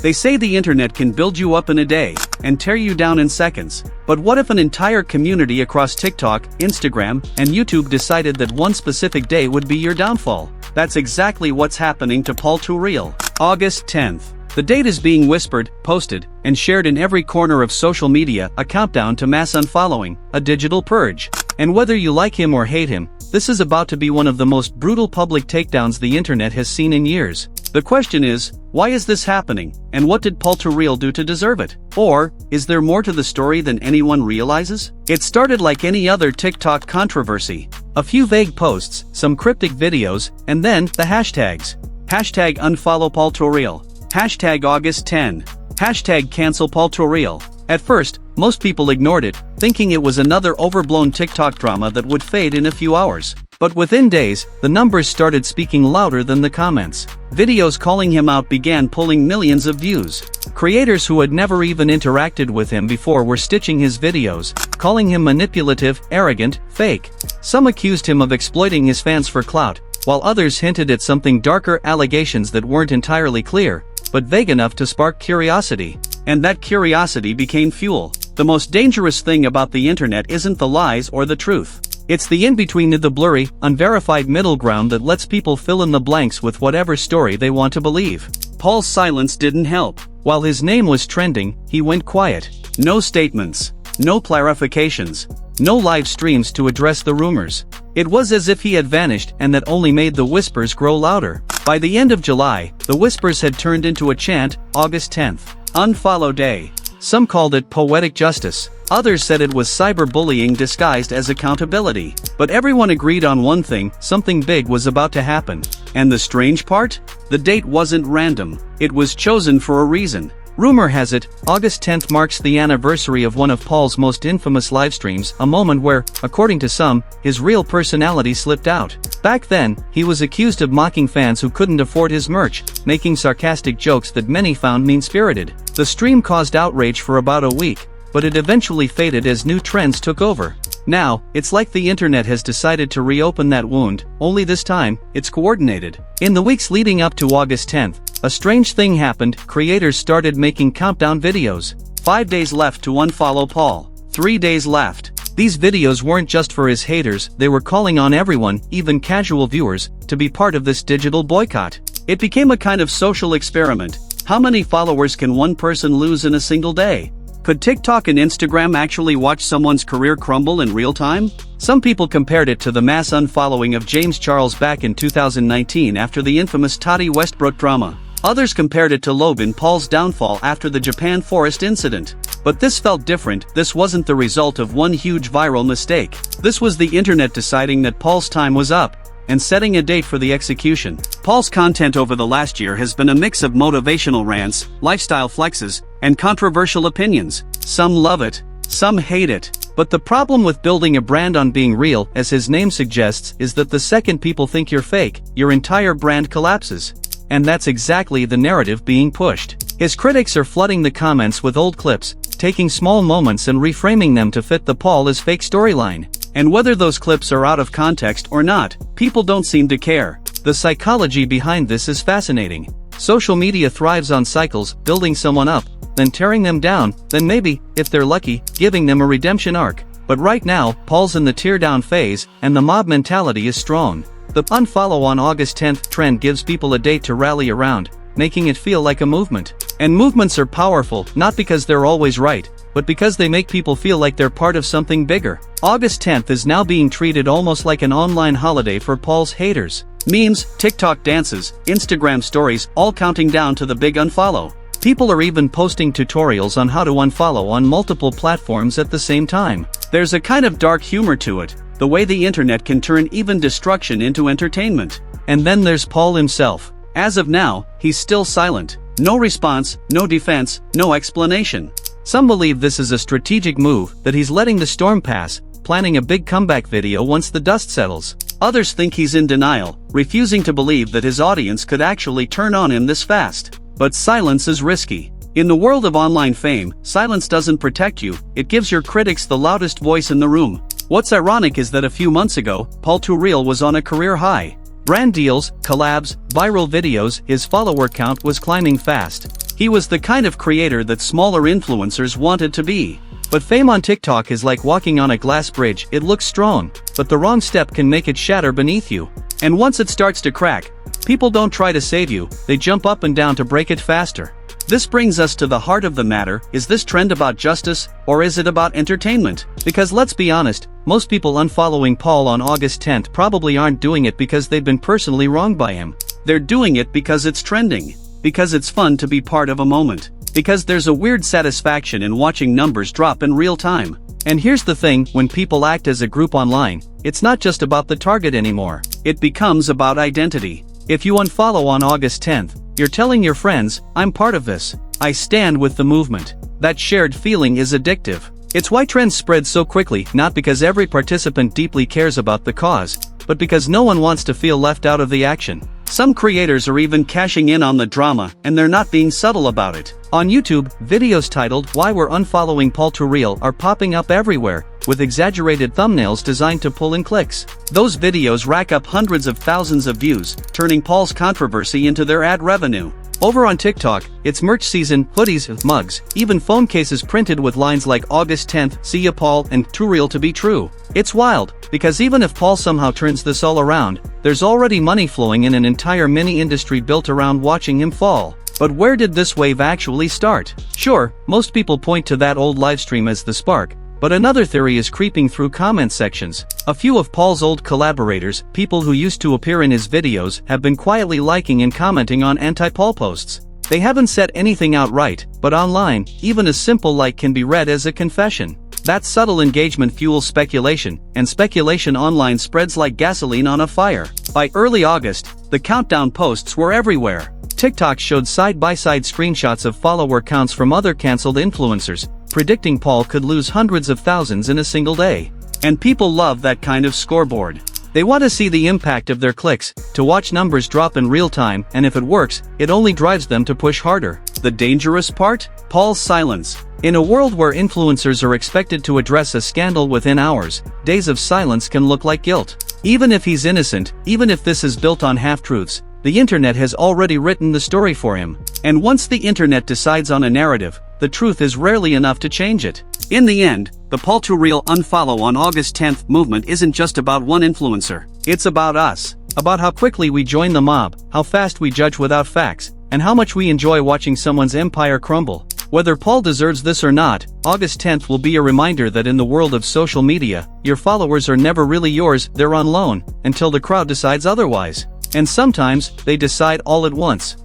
They say the internet can build you up in a day and tear you down in seconds. But what if an entire community across TikTok, Instagram, and YouTube decided that one specific day would be your downfall? That's exactly what's happening to PaulTooReal. August 10th. The date is being whispered, posted, and shared in every corner of social media, a countdown to mass unfollowing, a digital purge. And whether you like him or hate him, this is about to be one of the most brutal public takedowns the internet has seen in years. The question is, why is this happening, and what did PaulTooReal do to deserve it? Or, is there more to the story than anyone realizes? It started like any other TikTok controversy. A few vague posts, some cryptic videos, and then the hashtags. Hashtag unfollow PaulTooReal. Hashtag August 10. Hashtag cancel PaulTooReal. At first, most people ignored it, thinking it was another overblown TikTok drama that would fade in a few hours. But within days, the numbers started speaking louder than the comments. Videos calling him out began pulling millions of views. Creators who had never even interacted with him before were stitching his videos, calling him manipulative, arrogant, fake. Some accused him of exploiting his fans for clout, while others hinted at something darker, allegations that weren't entirely clear, but vague enough to spark curiosity. And that curiosity became fuel. The most dangerous thing about the internet isn't the lies or the truth. It's the in-between, the blurry, unverified middle ground that lets people fill in the blanks with whatever story they want to believe. Paul's silence didn't help. While his name was trending, he went quiet. No statements. No clarifications. No live streams to address the rumors. It was as if he had vanished, and that only made the whispers grow louder. By the end of July, the whispers had turned into a chant. August 10th. Unfollow Day. Some called it poetic justice. Others said it was cyberbullying disguised as accountability. But everyone agreed on one thing: something big was about to happen. And the strange part? The date wasn't random. It was chosen for a reason. Rumor has it, August 10th marks the anniversary of one of Paul's most infamous livestreams, a moment where, according to some, his real personality slipped out. Back then, he was accused of mocking fans who couldn't afford his merch, making sarcastic jokes that many found mean-spirited. The stream caused outrage for about a week, but it eventually faded as new trends took over. Now, it's like the internet has decided to reopen that wound, only this time, it's coordinated. In the weeks leading up to August 10th, a strange thing happened. Creators started making countdown videos. 5 days left to unfollow Paul. 3 days left. These videos weren't just for his haters, they were calling on everyone, even casual viewers, to be part of this digital boycott. It became a kind of social experiment. How many followers can one person lose in a single day? Could TikTok and Instagram actually watch someone's career crumble in real time? Some people compared it to the mass unfollowing of James Charles back in 2019 after the infamous Tati Westbrook drama. Others compared it to Logan Paul's downfall after the Japan forest incident. But this felt different. This wasn't the result of one huge viral mistake. This was the internet deciding that Paul's time was up, and setting a date for the execution. Paul's content over the last year has been a mix of motivational rants, lifestyle flexes, and controversial opinions. Some love it, some hate it. But the problem with building a brand on being real, as his name suggests, is that the second people think you're fake, your entire brand collapses. And that's exactly the narrative being pushed. His critics are flooding the comments with old clips, taking small moments and reframing them to fit the Paul is fake storyline. And whether those clips are out of context or not, people don't seem to care. The psychology behind this is fascinating. Social media thrives on cycles, building someone up, then tearing them down, then maybe, if they're lucky, giving them a redemption arc. But right now, Paul's in the tear-down phase, and the mob mentality is strong. The unfollow on August 10th trend gives people a date to rally around, making it feel like a movement. And movements are powerful, not because they're always right, but because they make people feel like they're part of something bigger. August 10th is now being treated almost like an online holiday for Paul's haters. Memes, TikTok dances, Instagram stories, all counting down to the big unfollow. People are even posting tutorials on how to unfollow on multiple platforms at the same time. There's a kind of dark humor to it, the way the internet can turn even destruction into entertainment. And then there's Paul himself. As of now, he's still silent. No response, no defense, no explanation. Some believe this is a strategic move, that he's letting the storm pass, planning a big comeback video once the dust settles. Others think he's in denial, refusing to believe that his audience could actually turn on him this fast. But silence is risky. In the world of online fame, silence doesn't protect you, it gives your critics the loudest voice in the room. What's ironic is that a few months ago, PaulTooReal was on a career high. Brand deals, collabs, viral videos, his follower count was climbing fast. He was the kind of creator that smaller influencers wanted to be. But fame on TikTok is like walking on a glass bridge. It looks strong, but the wrong step can make it shatter beneath you. And once it starts to crack, people don't try to save you, they jump up and down to break it faster. This brings us to the heart of the matter. Is this trend about justice, or is it about entertainment? Because let's be honest, most people unfollowing Paul on August 10th probably aren't doing it because they've been personally wronged by him. They're doing it because it's trending. Because it's fun to be part of a moment. Because there's a weird satisfaction in watching numbers drop in real time. And here's the thing, when people act as a group online, it's not just about the target anymore. It becomes about identity. If you unfollow on August 10th, you're telling your friends, I'm part of this. I stand with the movement. That shared feeling is addictive. It's why trends spread so quickly, not because every participant deeply cares about the cause, but because no one wants to feel left out of the action. Some creators are even cashing in on the drama, and they're not being subtle about it. On YouTube, videos titled "Why We're Unfollowing PaulTooReal" are popping up everywhere, with exaggerated thumbnails designed to pull in clicks. Those videos rack up hundreds of thousands of views, turning Paul's controversy into their ad revenue. Over on TikTok, it's merch season, hoodies, mugs, even phone cases printed with lines like August 10th, see ya Paul, and too real to be true. It's wild, because even if Paul somehow turns this all around, there's already money flowing in an entire mini industry built around watching him fall. But where did this wave actually start? Sure, most people point to that old livestream as the spark, but another theory is creeping through comment sections. A few of Paul's old collaborators, people who used to appear in his videos, have been quietly liking and commenting on anti-Paul posts. They haven't said anything outright, but online, even a simple like can be read as a confession. That subtle engagement fuels speculation, and speculation online spreads like gasoline on a fire. By early August, the countdown posts were everywhere. TikTok showed side-by-side screenshots of follower counts from other cancelled influencers, predicting Paul could lose hundreds of thousands in a single day. And people love that kind of scoreboard. They want to see the impact of their clicks, to watch numbers drop in real time, and if it works, it only drives them to push harder. The dangerous part? Paul's silence. In a world where influencers are expected to address a scandal within hours, days of silence can look like guilt. Even if he's innocent, even if this is built on half-truths, the internet has already written the story for him. And once the internet decides on a narrative, the truth is rarely enough to change it. In the end, the PaulTooReal Unfollow on August 10th movement isn't just about one influencer. It's about us. About how quickly we join the mob, how fast we judge without facts, and how much we enjoy watching someone's empire crumble. Whether Paul deserves this or not, August 10th will be a reminder that in the world of social media, your followers are never really yours, they're on loan, until the crowd decides otherwise. And sometimes, they decide all at once.